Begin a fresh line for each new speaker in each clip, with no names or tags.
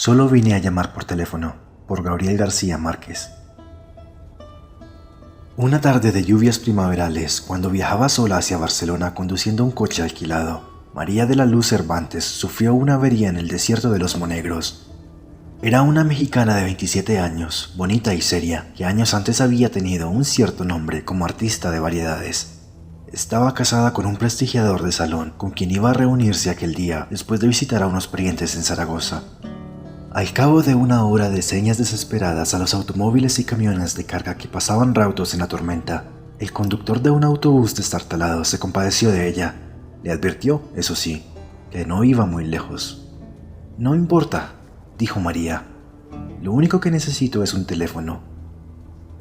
Solo vine a llamar por teléfono, por Gabriel García Márquez. Una tarde de lluvias primaverales, cuando viajaba sola hacia Barcelona conduciendo un coche alquilado, María de la Luz Cervantes sufrió una avería en el desierto de los Monegros. Era una mexicana de 27 años, bonita y seria, que años antes había tenido un cierto nombre como artista de variedades. Estaba casada con un prestigiador de salón, con quien iba a reunirse aquel día después de visitar a unos parientes en Zaragoza. Al cabo de una hora de señas desesperadas a los automóviles y camiones de carga que pasaban raudos en la tormenta, el conductor de un autobús destartalado se compadeció de ella. Le advirtió, eso sí, que no iba muy lejos. «No importa», dijo María. «Lo único que necesito es un teléfono».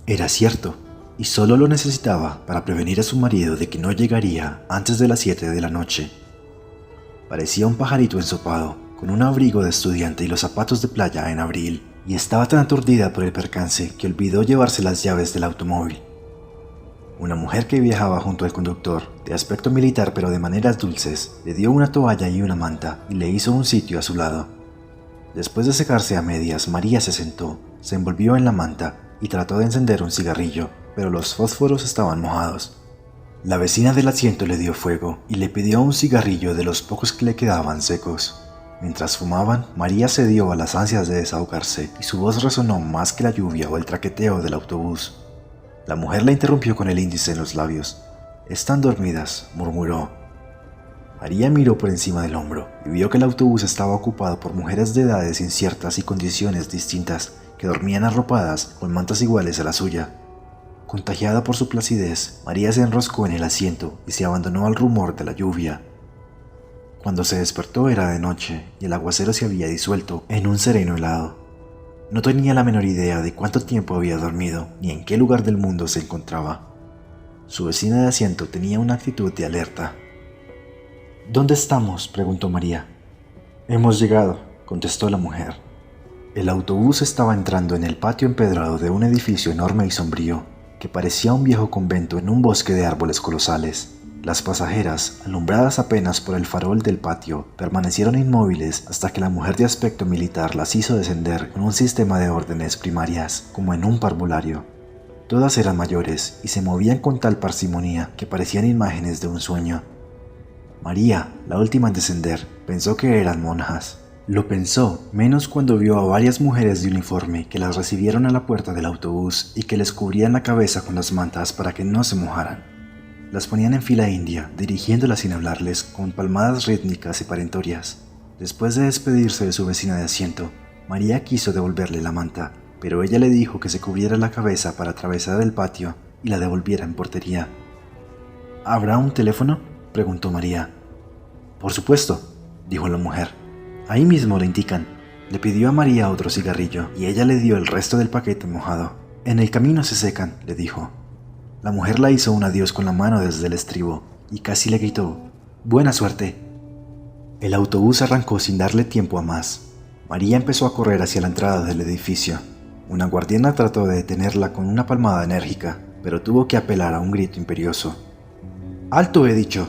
Era cierto, y solo lo necesitaba para prevenir a su marido de que no llegaría antes de las 7 de la noche. Parecía un pajarito ensopado, con un abrigo de estudiante y los zapatos de playa en abril, y estaba tan aturdida por el percance que olvidó llevarse las llaves del automóvil. Una mujer que viajaba junto al conductor, de aspecto militar pero de maneras dulces, le dio una toalla y una manta y le hizo un sitio a su lado. Después de secarse a medias, María se sentó, se envolvió en la manta y trató de encender un cigarrillo, pero los fósforos estaban mojados. La vecina del asiento le dio fuego y le pidió un cigarrillo de los pocos que le quedaban secos. Mientras fumaban, María cedió a las ansias de desahogarse y su voz resonó más que la lluvia o el traqueteo del autobús. La mujer la interrumpió con el índice en los labios. «Están dormidas», murmuró. María miró por encima del hombro y vio que el autobús estaba ocupado por mujeres de edades inciertas y condiciones distintas que dormían arropadas con mantas iguales a la suya. Contagiada por su placidez, María se enroscó en el asiento y se abandonó al rumor de la lluvia. Cuando se despertó era de noche y el aguacero se había disuelto en un sereno helado. No tenía la menor idea de cuánto tiempo había dormido ni en qué lugar del mundo se encontraba. Su vecina de asiento tenía una actitud de alerta. «¿Dónde estamos?», preguntó María. «Hemos llegado», contestó la mujer. El autobús estaba entrando en el patio empedrado de un edificio enorme y sombrío, que parecía un viejo convento en un bosque de árboles colosales. Las pasajeras, alumbradas apenas por el farol del patio, permanecieron inmóviles hasta que la mujer de aspecto militar las hizo descender con un sistema de órdenes primarias, como en un parvulario. Todas eran mayores y se movían con tal parsimonía que parecían imágenes de un sueño. María, la última en descender, pensó que eran monjas. Lo pensó, menos cuando vio a varias mujeres de uniforme que las recibieron a la puerta del autobús y que les cubrían la cabeza con las mantas para que no se mojaran. Las ponían en fila india, dirigiéndolas sin hablarles, con palmadas rítmicas y perentorias. Después de despedirse de su vecina de asiento, María quiso devolverle la manta, pero ella le dijo que se cubriera la cabeza para atravesar el patio y la devolviera en portería. «¿Habrá un teléfono?», preguntó María. «Por supuesto», dijo la mujer. «Ahí mismo le indican». Le pidió a María otro cigarrillo y ella le dio el resto del paquete mojado. «En el camino se secan», le dijo. La mujer la hizo un adiós con la mano desde el estribo y casi le gritó: «¡Buena suerte!». El autobús arrancó sin darle tiempo a más. María empezó a correr hacia la entrada del edificio. Una guardiana trató de detenerla con una palmada enérgica, pero tuvo que apelar a un grito imperioso. «¡Alto, he dicho!».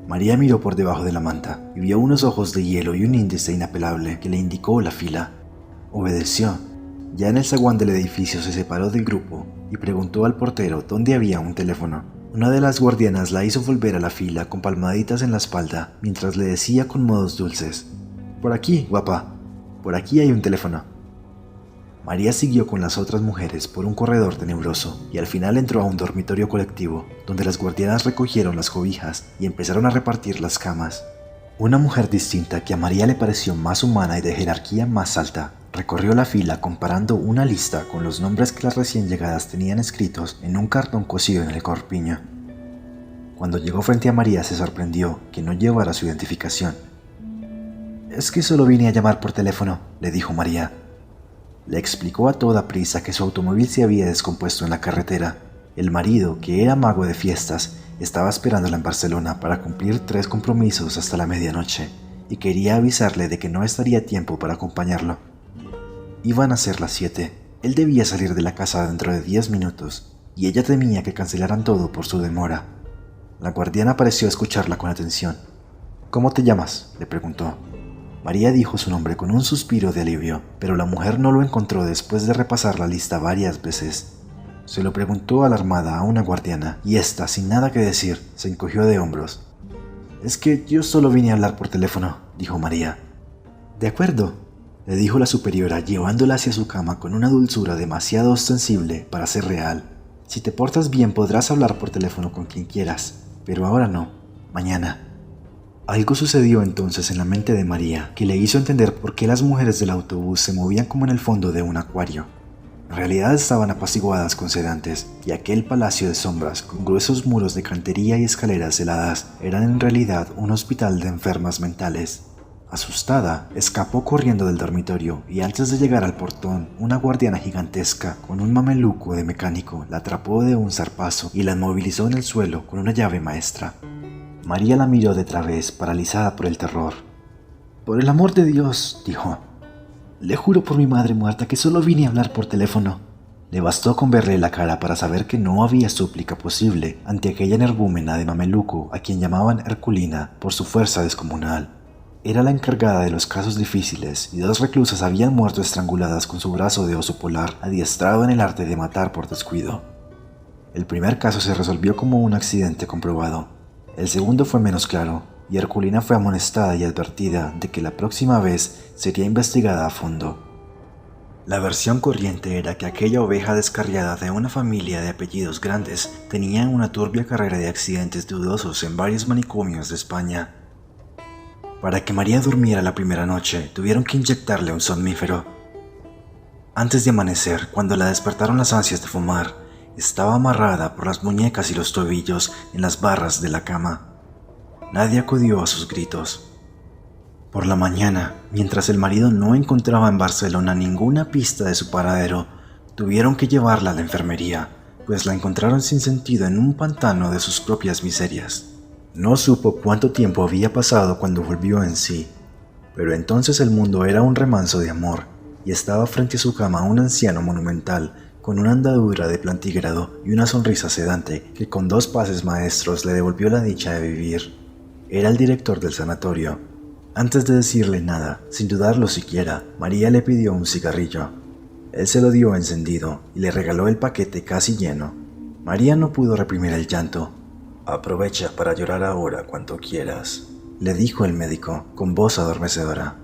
María miró por debajo de la manta y vio unos ojos de hielo y un índice inapelable que le indicó la fila. Obedeció. Ya en el zaguán del edificio se separó del grupo y preguntó al portero dónde había un teléfono. Una de las guardianas la hizo volver a la fila con palmaditas en la espalda mientras le decía con modos dulces: «Por aquí, guapa, por aquí hay un teléfono». María siguió con las otras mujeres por un corredor tenebroso y al final entró a un dormitorio colectivo donde las guardianas recogieron las cobijas y empezaron a repartir las camas. Una mujer distinta que a María le pareció más humana y de jerarquía más alta recorrió la fila comparando una lista con los nombres que las recién llegadas tenían escritos en un cartón cosido en el corpiño. Cuando llegó frente a María se sorprendió que no llevara su identificación. «Es que solo vine a llamar por teléfono», le dijo María. Le explicó a toda prisa que su automóvil se había descompuesto en la carretera. El marido, que era mago de fiestas, estaba esperándola en Barcelona para cumplir 3 compromisos hasta la medianoche y quería avisarle de que no estaría a tiempo para acompañarlo. Iban a ser las 7. Él debía salir de la casa dentro de 10 minutos y ella temía que cancelaran todo por su demora. La guardiana pareció escucharla con atención. «¿Cómo te llamas?», le preguntó. María dijo su nombre con un suspiro de alivio, pero la mujer no lo encontró después de repasar la lista varias veces. Se lo preguntó alarmada a una guardiana, y ésta, sin nada que decir, se encogió de hombros. «Es que yo solo vine a hablar por teléfono», dijo María. «De acuerdo», le dijo la superiora, llevándola hacia su cama con una dulzura demasiado ostensible para ser real. «Si te portas bien podrás hablar por teléfono con quien quieras, pero ahora no, mañana». Algo sucedió entonces en la mente de María que le hizo entender por qué las mujeres del autobús se movían como en el fondo de un acuario. En realidad estaban apaciguadas con sedantes, y aquel palacio de sombras con gruesos muros de cantería y escaleras heladas eran en realidad un hospital de enfermas mentales. Asustada, escapó corriendo del dormitorio y antes de llegar al portón, una guardiana gigantesca con un mameluco de mecánico la atrapó de un zarpazo y la inmovilizó en el suelo con una llave maestra. María la miró de través, paralizada por el terror. «Por el amor de Dios», dijo. «Le juro por mi madre muerta que solo vine a hablar por teléfono». Le bastó con verle la cara para saber que no había súplica posible ante aquella energúmena de mameluco a quien llamaban Herculina por su fuerza descomunal. Era la encargada de los casos difíciles y 2 reclusas habían muerto estranguladas con su brazo de oso polar adiestrado en el arte de matar por descuido. El primer caso se resolvió como un accidente comprobado. El segundo fue menos claro, y Herculina fue amonestada y advertida de que la próxima vez sería investigada a fondo. La versión corriente era que aquella oveja descarriada de una familia de apellidos grandes tenía una turbia carrera de accidentes dudosos en varios manicomios de España. Para que María durmiera la primera noche, tuvieron que inyectarle un somnífero. Antes de amanecer, cuando la despertaron las ansias de fumar, estaba amarrada por las muñecas y los tobillos en las barras de la cama. Nadie acudió a sus gritos. Por la mañana, mientras el marido no encontraba en Barcelona ninguna pista de su paradero, tuvieron que llevarla a la enfermería, pues la encontraron sin sentido en un pantano de sus propias miserias. No supo cuánto tiempo había pasado cuando volvió en sí, pero entonces el mundo era un remanso de amor, y estaba frente a su cama un anciano monumental, con una andadura de plantígrado y una sonrisa sedante que con 2 pases maestros le devolvió la dicha de vivir. Era el director del sanatorio. Antes de decirle nada, sin dudarlo siquiera, María le pidió un cigarrillo. Él se lo dio encendido y le regaló el paquete casi lleno. María no pudo reprimir el llanto. «Aprovecha para llorar ahora cuanto quieras», le dijo el médico con voz adormecedora.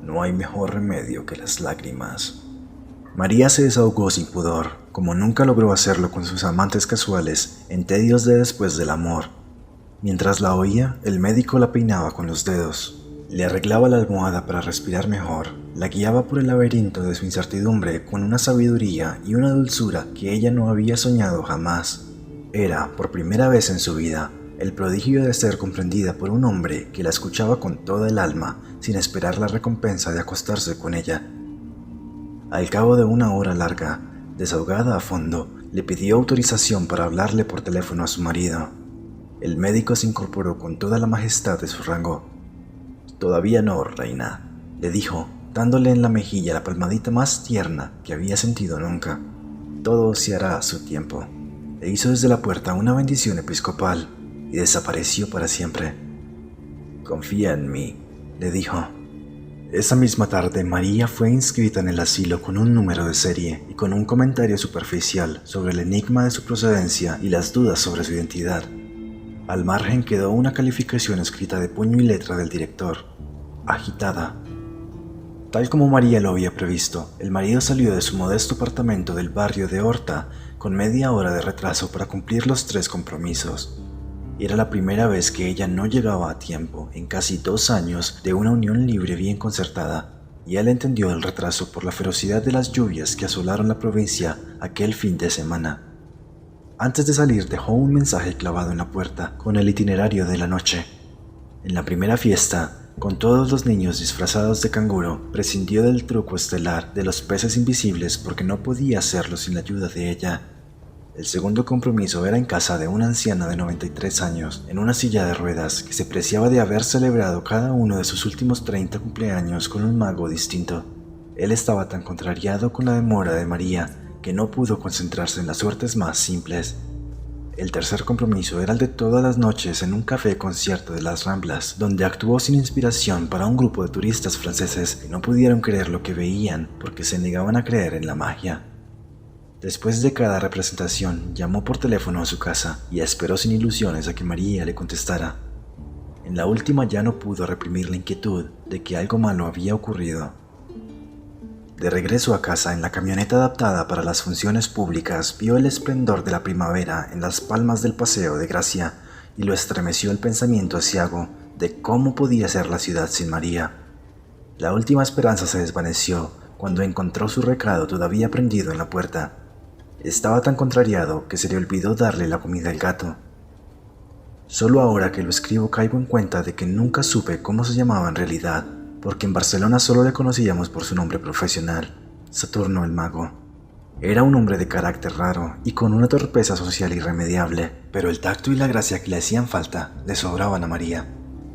«No hay mejor remedio que las lágrimas». María se desahogó sin pudor, como nunca logró hacerlo con sus amantes casuales en tedios de después del amor. Mientras la oía, el médico la peinaba con los dedos, le arreglaba la almohada para respirar mejor, la guiaba por el laberinto de su incertidumbre con una sabiduría y una dulzura que ella no había soñado jamás. Era, por primera vez en su vida, el prodigio de ser comprendida por un hombre que la escuchaba con toda el alma, sin esperar la recompensa de acostarse con ella. Al cabo de una hora larga, desahogada a fondo, le pidió autorización para hablarle por teléfono a su marido. El médico se incorporó con toda la majestad de su rango. «Todavía no, reina», le dijo, dándole en la mejilla la palmadita más tierna que había sentido nunca. «Todo se hará a su tiempo». Le hizo desde la puerta una bendición episcopal y desapareció para siempre. «Confía en mí», le dijo. Esa misma tarde, María fue inscrita en el asilo con un número de serie y con un comentario superficial sobre el enigma de su procedencia y las dudas sobre su identidad. Al margen quedó una calificación escrita de puño y letra del director: agitada. Tal como María lo había previsto, el marido salió de su modesto apartamento del barrio de Horta con media hora de retraso para cumplir los 3 compromisos. Era la primera vez que ella no llegaba a tiempo en casi 2 años de una unión libre bien concertada, y él entendió el retraso por la ferocidad de las lluvias que asolaron la provincia aquel fin de semana. Antes de salir dejó un mensaje clavado en la puerta con el itinerario de la noche. En la primera fiesta, con todos los niños disfrazados de canguro, prescindió del truco estelar de los peces invisibles porque no podía hacerlo sin la ayuda de ella. El segundo compromiso era en casa de una anciana de 93 años, en una silla de ruedas, que se preciaba de haber celebrado cada uno de sus últimos 30 cumpleaños con un mago distinto. Él estaba tan contrariado con la demora de María que no pudo concentrarse en las suertes más simples. El tercer compromiso era el de todas las noches en un café concierto de las Ramblas, donde actuó sin inspiración para un grupo de turistas franceses que no pudieron creer lo que veían porque se negaban a creer en la magia. Después de cada representación, llamó por teléfono a su casa y esperó sin ilusiones a que María le contestara. En la última ya no pudo reprimir la inquietud de que algo malo había ocurrido. De regreso a casa en la camioneta adaptada para las funciones públicas, vio el esplendor de la primavera en las palmas del Paseo de Gracia y lo estremeció el pensamiento aciago de cómo podía ser la ciudad sin María. La última esperanza se desvaneció cuando encontró su recado todavía prendido en la puerta. Estaba tan contrariado que se le olvidó darle la comida al gato. Solo ahora que lo escribo caigo en cuenta de que nunca supe cómo se llamaba en realidad, porque en Barcelona solo le conocíamos por su nombre profesional, Saturno el Mago. Era un hombre de carácter raro y con una torpeza social irremediable, pero el tacto y la gracia que le hacían falta le sobraban a María.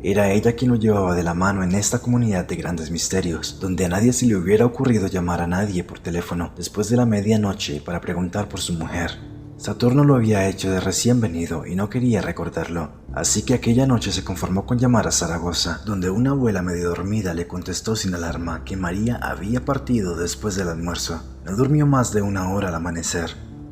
Era ella quien lo llevaba de la mano en esta comunidad de grandes misterios, donde a nadie se le hubiera ocurrido llamar a nadie por teléfono después de la medianoche para preguntar por su mujer. Saturno lo había hecho de recién venido y no quería recordarlo, así que aquella noche se conformó con llamar a Zaragoza, donde una abuela medio dormida le contestó sin alarma que María había partido después del almuerzo. No durmió más de una hora al amanecer.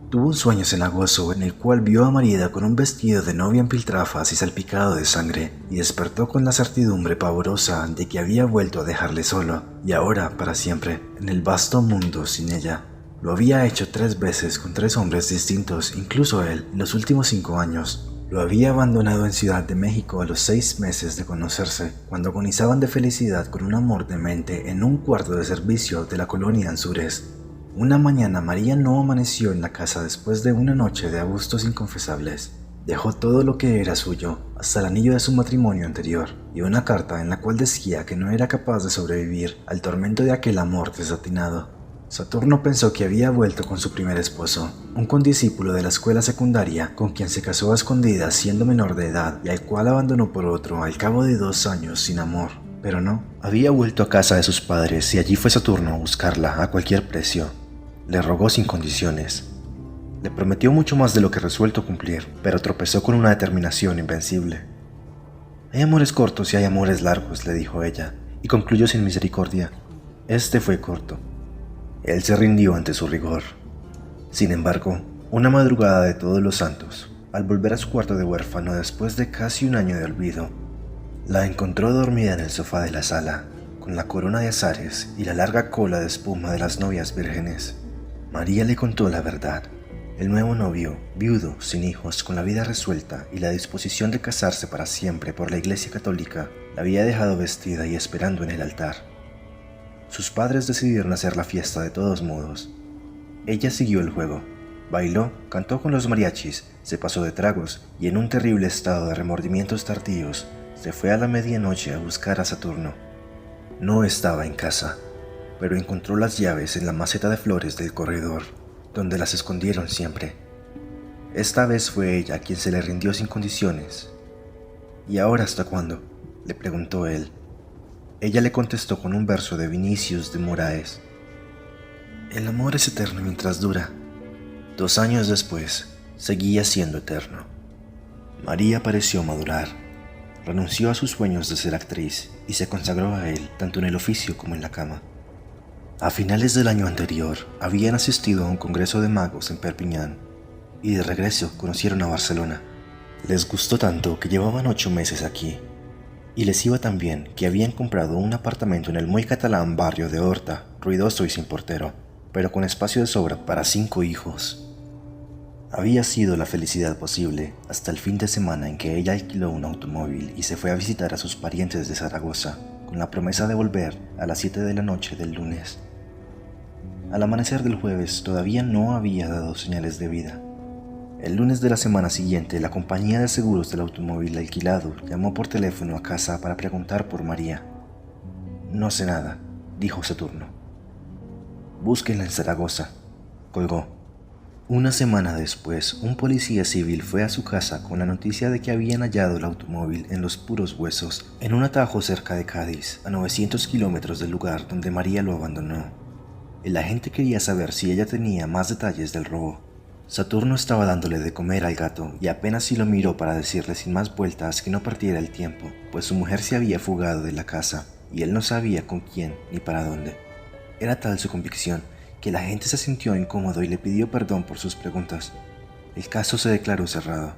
Tuvo un sueño cenagoso en el cual vio a María con un vestido de novia en piltrafas y salpicado de sangre, y despertó con la certidumbre pavorosa de que había vuelto a dejarle solo, y ahora para siempre, en el vasto mundo sin ella. Lo había hecho 3 veces con 3 hombres distintos, incluso él, en los últimos 5 años. Lo había abandonado en Ciudad de México a los 6 meses de conocerse, cuando agonizaban de felicidad con un amor demente en un cuarto de servicio de la colonia Anzures. Una mañana María no amaneció en la casa después de una noche de gustos inconfesables. Dejó todo lo que era suyo, hasta el anillo de su matrimonio anterior, y una carta en la cual decía que no era capaz de sobrevivir al tormento de aquel amor desatinado. Saturno pensó que había vuelto con su primer esposo, un condiscípulo de la escuela secundaria con quien se casó a escondidas siendo menor de edad y al cual abandonó por otro al cabo de 2 años sin amor. Pero no, había vuelto a casa de sus padres y allí fue Saturno a buscarla a cualquier precio. Le rogó sin condiciones. Le prometió mucho más de lo que resuelto cumplir, pero tropezó con una determinación invencible. Hay amores cortos y hay amores largos, le dijo ella, y concluyó sin misericordia. Este fue corto. Él se rindió ante su rigor. Sin embargo, una madrugada de Todos los Santos, al volver a su cuarto de huérfano después de casi un año de olvido, la encontró dormida en el sofá de la sala, con la corona de azares y la larga cola de espuma de las novias vírgenes. María le contó la verdad. El nuevo novio, viudo, sin hijos, con la vida resuelta y la disposición de casarse para siempre por la Iglesia Católica, la había dejado vestida y esperando en el altar. Sus padres decidieron hacer la fiesta de todos modos. Ella siguió el juego. Bailó, cantó con los mariachis, se pasó de tragos y en un terrible estado de remordimientos tardíos, se fue a la medianoche a buscar a Saturno. No estaba en casa, pero encontró las llaves en la maceta de flores del corredor, donde las escondieron siempre. Esta vez fue ella quien se le rindió sin condiciones. ¿Y ahora hasta cuándo?, le preguntó él. Ella le contestó con un verso de Vinicius de Moraes. El amor es eterno mientras dura. 2 años después, seguía siendo eterno. María pareció madurar. Renunció a sus sueños de ser actriz y se consagró a él tanto en el oficio como en la cama. A finales del año anterior, habían asistido a un congreso de magos en Perpiñán y de regreso conocieron a Barcelona. Les gustó tanto que llevaban 8 meses aquí. Y les iba tan bien que habían comprado un apartamento en el muy catalán barrio de Horta, ruidoso y sin portero, pero con espacio de sobra para 5 hijos. Había sido la felicidad posible hasta el fin de semana en que ella alquiló un automóvil y se fue a visitar a sus parientes de Zaragoza, con la promesa de volver a las 7 de la noche del lunes. Al amanecer del jueves todavía no había dado señales de vida. El lunes de la semana siguiente, la compañía de seguros del automóvil alquilado llamó por teléfono a casa para preguntar por María. No sé nada, dijo Saturno. Búsquenla en Zaragoza, colgó. Una semana después, un policía civil fue a su casa con la noticia de que habían hallado el automóvil en los puros huesos, en un atajo cerca de Cádiz, a 900 kilómetros del lugar donde María lo abandonó. El agente quería saber si ella tenía más detalles del robo. Saturno estaba dándole de comer al gato y apenas si lo miró para decirle sin más vueltas que no perdiera el tiempo, pues su mujer se había fugado de la casa y él no sabía con quién ni para dónde. Era tal su convicción que la gente se sintió incómodo y le pidió perdón por sus preguntas. El caso se declaró cerrado.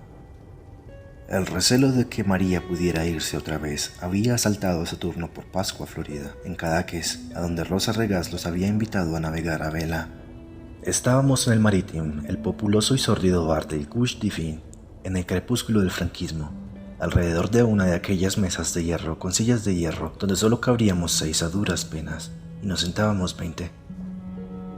El recelo de que María pudiera irse otra vez había asaltado a Saturno por Pascua, Florida, en Cadaqués, a donde Rosa Regás los había invitado a navegar a vela. Estábamos en el Marítim, el populoso y sórdido bar del Couche Divin, en el crepúsculo del franquismo, alrededor de una de aquellas mesas de hierro con sillas de hierro donde solo cabríamos 6 a duras penas, y nos sentábamos 20.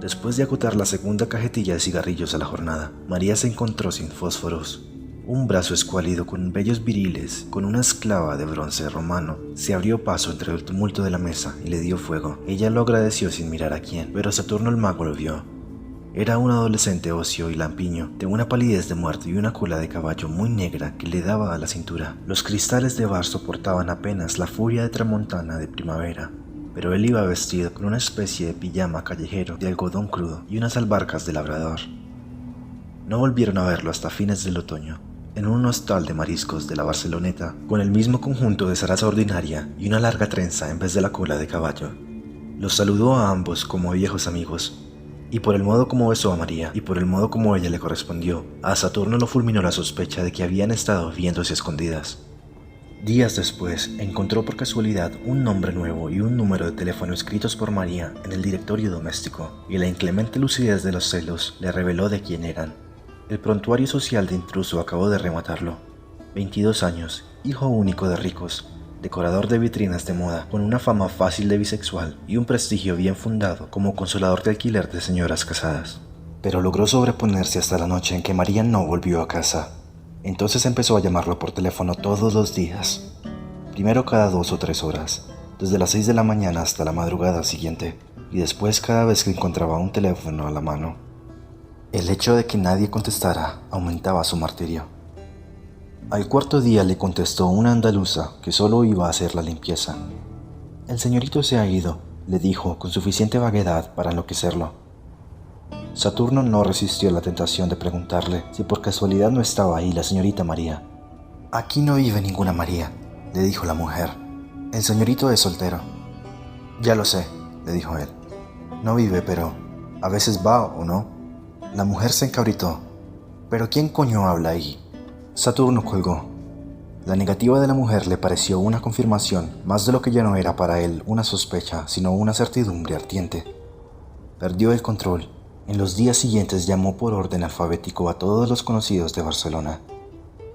Después de agotar la segunda cajetilla de cigarrillos a la jornada, María se encontró sin fósforos. Un brazo escuálido con vellos viriles, con una esclava de bronce romano, se abrió paso entre el tumulto de la mesa y le dio fuego. Ella lo agradeció sin mirar a quién, pero Saturno el mago lo vio. Era un adolescente óseo y lampiño, de una palidez de muerto y una cola de caballo muy negra que le daba a la cintura. Los cristales de bar soportaban apenas la furia de tramontana de primavera, pero él iba vestido con una especie de pijama callejero de algodón crudo y unas albarcas de labrador. No volvieron a verlo hasta fines del otoño, en un hostal de mariscos de la Barceloneta, con el mismo conjunto de zaraza ordinaria y una larga trenza en vez de la cola de caballo. Los saludó a ambos como viejos amigos, y por el modo como besó a María y por el modo como ella le correspondió, a Saturno lo fulminó la sospecha de que habían estado viéndose escondidas. Días después, encontró por casualidad un nombre nuevo y un número de teléfono escritos por María en el directorio doméstico, y la inclemente lucidez de los celos le reveló de quién eran. El prontuario social de intruso acabó de rematarlo. 22 años, hijo único de ricos, decorador de vitrinas de moda, con una fama fácil de bisexual y un prestigio bien fundado como consolador de alquiler de señoras casadas. Pero logró sobreponerse hasta la noche en que María no volvió a casa. Entonces empezó a llamarlo por teléfono todos los días, primero cada 2 o 3 horas, desde las 6 de la mañana hasta la madrugada siguiente, y después cada vez que encontraba un teléfono a la mano. El hecho de que nadie contestara aumentaba su martirio. Al cuarto día le contestó una andaluza que solo iba a hacer la limpieza. «El señorito se ha ido», le dijo con suficiente vaguedad para enloquecerlo. Saturno no resistió la tentación de preguntarle si por casualidad no estaba ahí la señorita María. «Aquí no vive ninguna María», le dijo la mujer. «El señorito es soltero». «Ya lo sé», le dijo él. «No vive, pero a veces va o no». La mujer se encabritó. «¿Pero quién coño habla ahí?». Saturno colgó. La negativa de la mujer le pareció una confirmación, más de lo que ya no era para él una sospecha, sino una certidumbre ardiente. Perdió el control. En los días siguientes llamó por orden alfabético a todos los conocidos de Barcelona.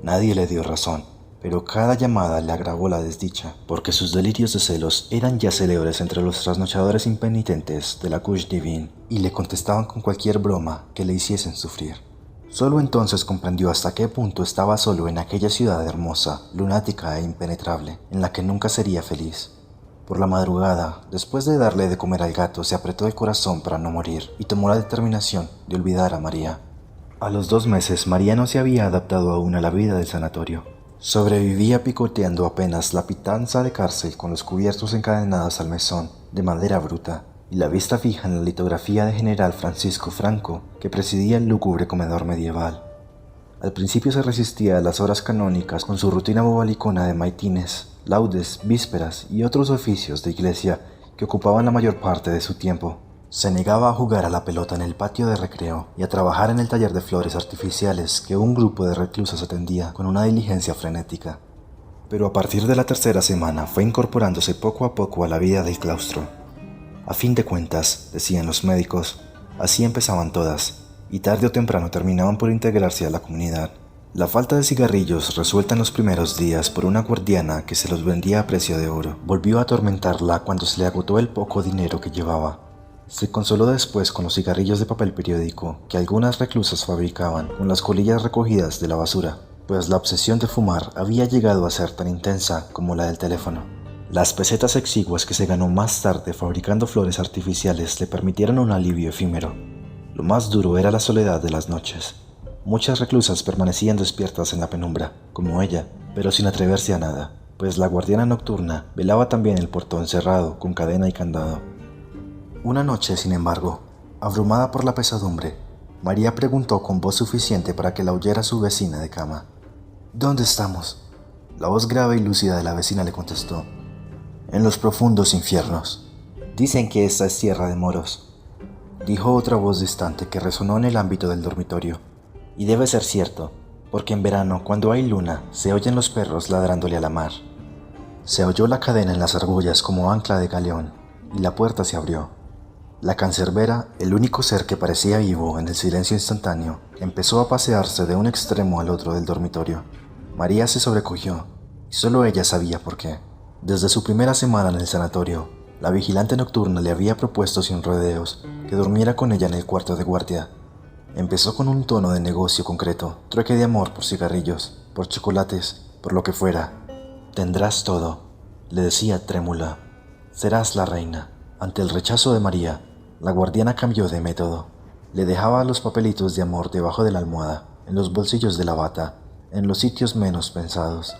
Nadie le dio razón, pero cada llamada le agravó la desdicha, porque sus delirios de celos eran ya célebres entre los trasnochadores impenitentes de la Couche Divin, y le contestaban con cualquier broma que le hiciesen sufrir. Solo entonces comprendió hasta qué punto estaba solo en aquella ciudad hermosa, lunática e impenetrable, en la que nunca sería feliz. Por la madrugada, después de darle de comer al gato, se apretó el corazón para no morir y tomó la determinación de olvidar a María. A los 2 meses, María no se había adaptado aún a la vida del sanatorio. Sobrevivía picoteando apenas la pitanza de cárcel con los cubiertos encadenados al mesón, de madera bruta, y la vista fija en la litografía de General Francisco Franco, que presidía el lúgubre comedor medieval. Al principio se resistía a las horas canónicas con su rutina bobalicona de maitines, laudes, vísperas y otros oficios de iglesia que ocupaban la mayor parte de su tiempo. Se negaba a jugar a la pelota en el patio de recreo y a trabajar en el taller de flores artificiales que un grupo de reclusas atendía con una diligencia frenética. Pero a partir de la 3ª semana fue incorporándose poco a poco a la vida del claustro. A fin de cuentas, decían los médicos, así empezaban todas, y tarde o temprano terminaban por integrarse a la comunidad. La falta de cigarrillos, resuelta en los primeros días por una guardiana que se los vendía a precio de oro, volvió a atormentarla cuando se le agotó el poco dinero que llevaba. Se consoló después con los cigarrillos de papel periódico que algunas reclusas fabricaban con las colillas recogidas de la basura, pues la obsesión de fumar había llegado a ser tan intensa como la del teléfono. Las pesetas exiguas que se ganó más tarde fabricando flores artificiales le permitieron un alivio efímero. Lo más duro era la soledad de las noches. Muchas reclusas permanecían despiertas en la penumbra, como ella, pero sin atreverse a nada, pues la guardiana nocturna velaba también el portón cerrado con cadena y candado. Una noche, sin embargo, abrumada por la pesadumbre, María preguntó con voz suficiente para que la oyera su vecina de cama. ¿Dónde estamos? La voz grave y lúcida de la vecina le contestó. En los profundos infiernos. Dicen que esta es tierra de moros, dijo otra voz distante que resonó en el ámbito del dormitorio. Y debe ser cierto, porque en verano, cuando hay luna, se oyen los perros ladrándole a la mar. Se oyó la cadena en las argollas como ancla de galeón, y la puerta se abrió. La cancerbera, el único ser que parecía vivo en el silencio instantáneo, empezó a pasearse de un extremo al otro del dormitorio. María se sobrecogió, y solo ella sabía por qué. Desde su primera semana en el sanatorio, la vigilante nocturna le había propuesto sin rodeos que durmiera con ella en el cuarto de guardia. Empezó con un tono de negocio concreto, trueque de amor por cigarrillos, por chocolates, por lo que fuera. Tendrás todo, le decía trémula. Serás la reina. Ante el rechazo de María, la guardiana cambió de método. Le dejaba los papelitos de amor debajo de la almohada, en los bolsillos de la bata, en los sitios menos pensados.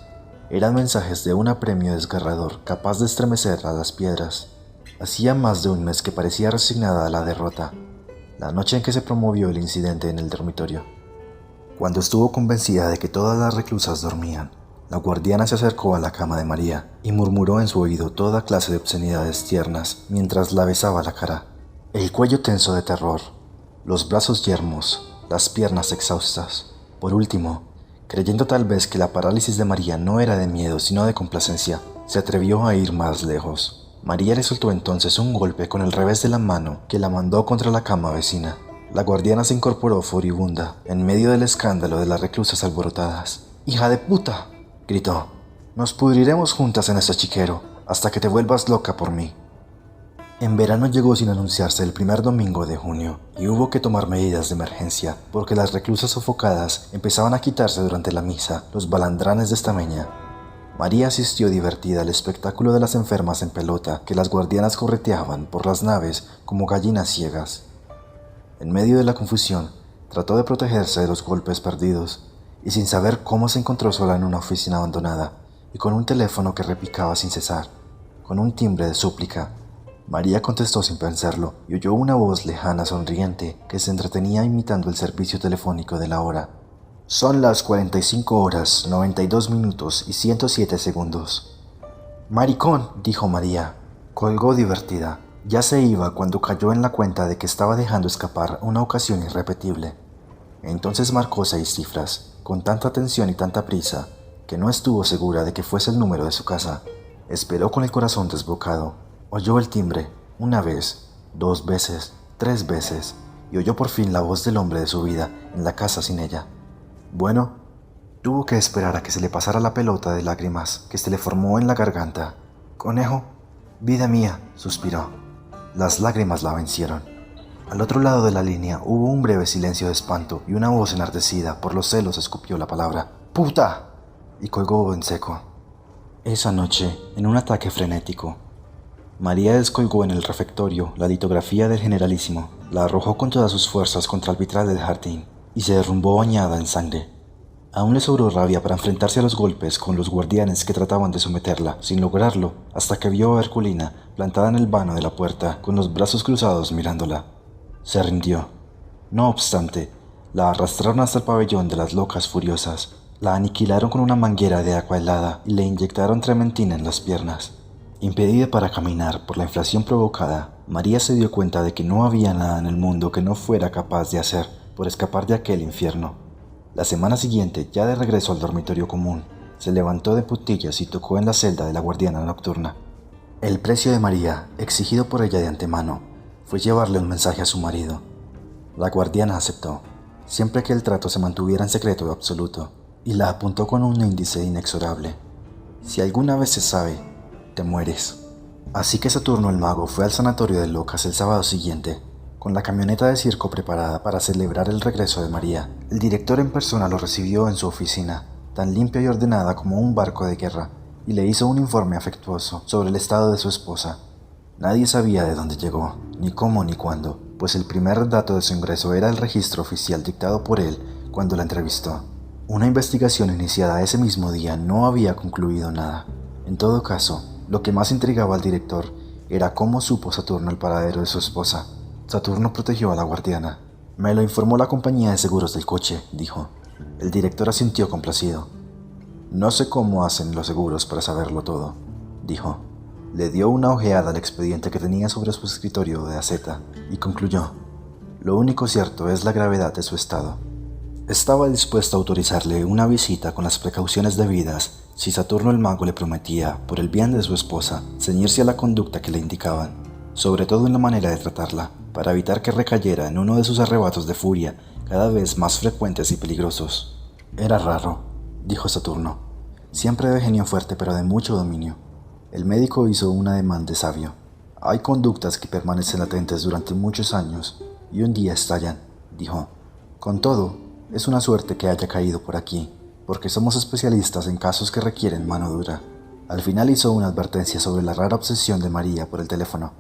Eran mensajes de un apremio desgarrador capaz de estremecer a las piedras. Hacía más de un mes que parecía resignada a la derrota, la noche en que se promovió el incidente en el dormitorio. Cuando estuvo convencida de que todas las reclusas dormían, la guardiana se acercó a la cama de María y murmuró en su oído toda clase de obscenidades tiernas mientras la besaba la cara. El cuello tenso de terror, los brazos yermos, las piernas exhaustas. Por último, creyendo tal vez que la parálisis de María no era de miedo sino de complacencia, se atrevió a ir más lejos. María le soltó entonces un golpe con el revés de la mano que la mandó contra la cama vecina. La guardiana se incorporó furibunda en medio del escándalo de las reclusas alborotadas. ¡Hija de puta!, gritó. Nos pudriremos juntas en ese chiquero hasta que te vuelvas loca por mí. En verano llegó sin anunciarse el primer domingo de junio y hubo que tomar medidas de emergencia porque las reclusas sofocadas empezaban a quitarse durante la misa los balandranes de estameña. María asistió divertida al espectáculo de las enfermas en pelota que las guardianas correteaban por las naves como gallinas ciegas. En medio de la confusión, trató de protegerse de los golpes perdidos y sin saber cómo se encontró sola en una oficina abandonada y con un teléfono que repicaba sin cesar, con un timbre de súplica. María contestó sin pensarlo y oyó una voz lejana sonriente que se entretenía imitando el servicio telefónico de la hora. Son las 45 horas, 92 minutos y 107 segundos. «Maricón», dijo María. Colgó divertida. Ya se iba cuando cayó en la cuenta de que estaba dejando escapar una ocasión irrepetible. Entonces marcó 6 cifras, con tanta tensión y tanta prisa, que no estuvo segura de que fuese el número de su casa. Esperó con el corazón desbocado. Oyó el timbre, una vez, 2 veces, 3 veces, y oyó por fin la voz del hombre de su vida en la casa sin ella. Bueno, tuvo que esperar a que se le pasara la pelota de lágrimas que se le formó en la garganta. «Conejo, vida mía», suspiró. Las lágrimas la vencieron. Al otro lado de la línea hubo un breve silencio de espanto y una voz enardecida por los celos escupió la palabra «¡Puta!» y colgó en seco. Esa noche, en un ataque frenético, María descolgó en el refectorio la litografía del Generalísimo, la arrojó con todas sus fuerzas contra el vitral del jardín y se derrumbó bañada en sangre. Aún le sobró rabia para enfrentarse a los golpes con los guardianes que trataban de someterla, sin lograrlo, hasta que vio a Herculina plantada en el vano de la puerta, con los brazos cruzados mirándola. Se rindió. No obstante, la arrastraron hasta el pabellón de las locas furiosas, la aniquilaron con una manguera de agua helada y le inyectaron trementina en las piernas. Impedida para caminar por la inflación provocada, María se dio cuenta de que no había nada en el mundo que no fuera capaz de hacer por escapar de aquel infierno. La semana siguiente, ya de regreso al dormitorio común, se levantó de puntillas y tocó en la celda de la guardiana nocturna. El precio de María, exigido por ella de antemano, fue llevarle un mensaje a su marido. La guardiana aceptó, siempre que el trato se mantuviera en secreto absoluto, y la apuntó con un índice inexorable. «Si alguna vez se sabe, te mueres». Así que Saturno el mago fue al sanatorio de Locas el sábado siguiente, con la camioneta de circo preparada para celebrar el regreso de María. El director en persona lo recibió en su oficina, tan limpia y ordenada como un barco de guerra, y le hizo un informe afectuoso sobre el estado de su esposa. Nadie sabía de dónde llegó, ni cómo ni cuándo, pues el primer dato de su ingreso era el registro oficial dictado por él cuando la entrevistó. Una investigación iniciada ese mismo día no había concluido nada. En todo caso, lo que más intrigaba al director era cómo supo Saturno el paradero de su esposa. Saturno protegió a la guardiana. Me lo informó la compañía de seguros del coche, dijo. El director asintió complacido. No sé cómo hacen los seguros para saberlo todo, dijo. Le dio una ojeada al expediente que tenía sobre su escritorio de aceta y concluyó. Lo único cierto es la gravedad de su estado. Estaba dispuesto a autorizarle una visita con las precauciones debidas si Saturno el mago le prometía, por el bien de su esposa, ceñirse a la conducta que le indicaban, sobre todo en la manera de tratarla, para evitar que recayera en uno de sus arrebatos de furia cada vez más frecuentes y peligrosos. Era raro, dijo Saturno, siempre de genio fuerte pero de mucho dominio. El médico hizo un ademán de sabio. Hay conductas que permanecen latentes durante muchos años y un día estallan, dijo. Con todo, es una suerte que haya caído por aquí, porque somos especialistas en casos que requieren mano dura. Al final hizo una advertencia sobre la rara obsesión de María por el teléfono.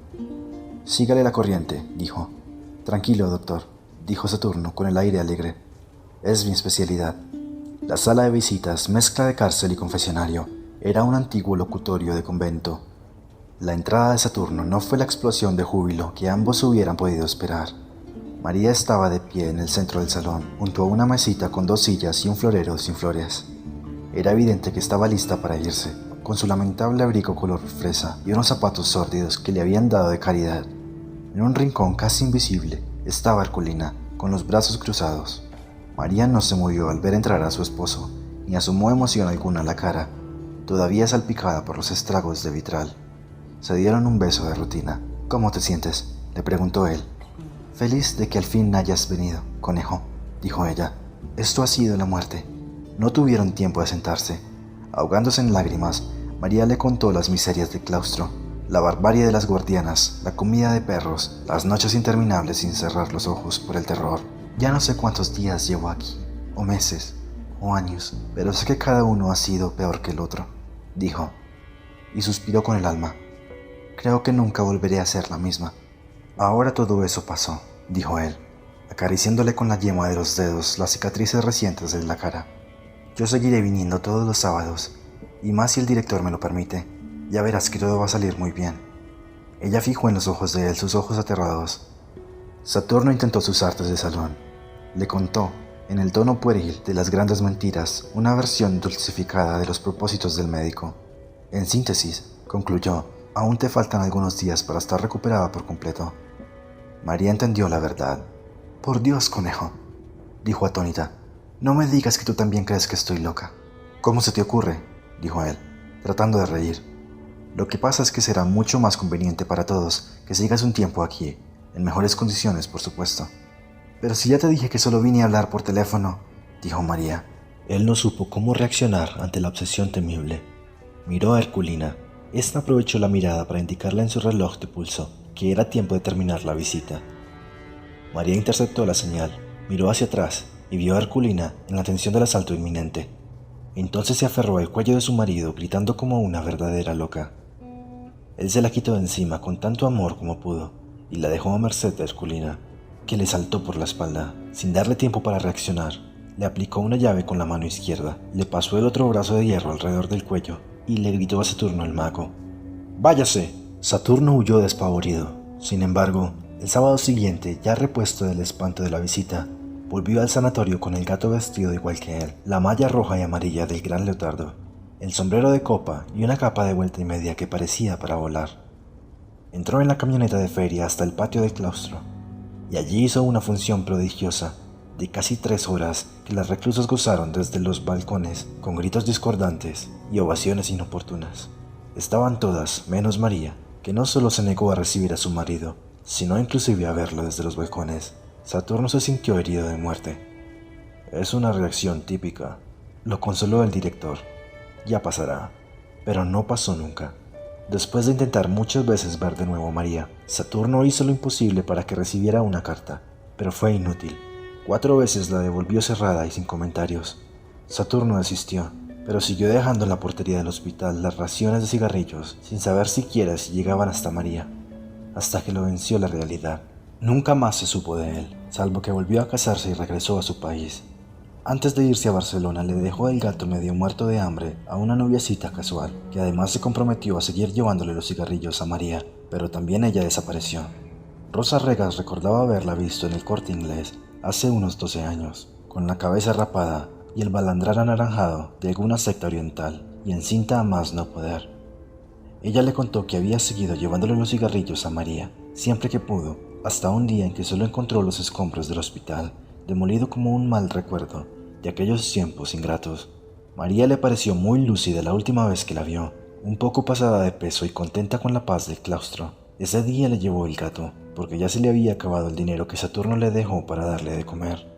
Sígale la corriente, dijo. Tranquilo, doctor, dijo Saturno con el aire alegre. Es mi especialidad. La sala de visitas, mezcla de cárcel y confesionario, era un antiguo locutorio de convento. La entrada de Saturno no fue la explosión de júbilo que ambos hubieran podido esperar. María estaba de pie en el centro del salón, junto a una mesita con 2 sillas y un florero sin flores. Era evidente que estaba lista para irse, con su lamentable abrigo color fresa y unos zapatos sórdidos que le habían dado de caridad. En un rincón casi invisible estaba Herculina, con los brazos cruzados. María no se movió al ver entrar a su esposo, ni asomó emoción alguna a la cara, todavía salpicada por los estragos de vitral. Se dieron un beso de rutina. «¿Cómo te sientes?», le preguntó él. «Feliz de que al fin hayas venido, conejo», dijo ella. «Esto ha sido la muerte». No tuvieron tiempo de sentarse. Ahogándose en lágrimas, María le contó las miserias del claustro, la barbarie de las guardianas, la comida de perros, las noches interminables sin cerrar los ojos por el terror. «Ya no sé cuántos días llevo aquí, o meses, o años, pero sé que cada uno ha sido peor que el otro», dijo, y suspiró con el alma. «Creo que nunca volveré a ser la misma». «Ahora todo eso pasó», dijo él, acariciándole con la yema de los dedos las cicatrices recientes de la cara. «Yo seguiré viniendo todos los sábados, y más si el director me lo permite. Ya verás que todo va a salir muy bien». Ella fijó en los ojos de él sus ojos aterrados. Saturno intentó sus artes de salón. Le contó, en el tono pueril de las grandes mentiras, una versión dulcificada de los propósitos del médico. En síntesis, concluyó, aún te faltan algunos días para estar recuperada por completo. María entendió la verdad. «Por Dios, conejo», dijo atónita, «no me digas que tú también crees que estoy loca». «¿Cómo se te ocurre?», dijo él, tratando de reír. «Lo que pasa es que será mucho más conveniente para todos que sigas un tiempo aquí, en mejores condiciones, por supuesto». «Pero si ya te dije que solo vine a hablar por teléfono», dijo María. Él no supo cómo reaccionar ante la obsesión temible. Miró a Herculina. Esta aprovechó la mirada para indicarle en su reloj de pulso que era tiempo de terminar la visita. María interceptó la señal, miró hacia atrás y vio a Herculina en la tensión del asalto inminente. Entonces se aferró al cuello de su marido gritando como una verdadera loca. Él se la quitó de encima con tanto amor como pudo y la dejó a merced de Herculina, que le saltó por la espalda. Sin darle tiempo para reaccionar, le aplicó una llave con la mano izquierda, le pasó el otro brazo de hierro alrededor del cuello y le gritó a Saturno el mago: «¡Váyase!». Saturno huyó despavorido. Sin embargo, el sábado siguiente, ya repuesto del espanto de la visita, volvió al sanatorio con el gato vestido igual que él, la malla roja y amarilla del gran leotardo, el sombrero de copa y una capa de vuelta y media que parecía para volar. Entró en la camioneta de feria hasta el patio del claustro, y allí hizo una función prodigiosa de casi 3 horas que las reclusas gozaron desde los balcones con gritos discordantes y ovaciones inoportunas. Estaban todas, menos María, que no solo se negó a recibir a su marido, sino inclusive a verlo desde los balcones. Saturno se sintió herido de muerte. «Es una reacción típica», lo consoló el director. «Ya pasará». Pero no pasó nunca. Después de intentar muchas veces ver de nuevo a María, Saturno hizo lo imposible para que recibiera una carta, pero fue inútil. 4 veces la devolvió cerrada y sin comentarios. Saturno desistió, pero siguió dejando en la portería del hospital las raciones de cigarrillos, sin saber siquiera si llegaban hasta María, hasta que lo venció la realidad. Nunca más se supo de él, salvo que volvió a casarse y regresó a su país. Antes de irse a Barcelona le dejó el gato medio muerto de hambre a una noviecita casual, que además se comprometió a seguir llevándole los cigarrillos a María, pero también ella desapareció. Rosa Regas recordaba haberla visto en el Corte Inglés, hace unos 12 años, con la cabeza rapada y el balandrar anaranjado de alguna secta oriental y encinta a más no poder. Ella le contó que había seguido llevándole los cigarrillos a María siempre que pudo, hasta un día en que solo encontró los escombros del hospital, demolido como un mal recuerdo de aquellos tiempos ingratos. María le pareció muy lúcida la última vez que la vio, un poco pasada de peso y contenta con la paz del claustro. Ese día le llevó el gato, porque ya se le había acabado el dinero que Saturno le dejó para darle de comer.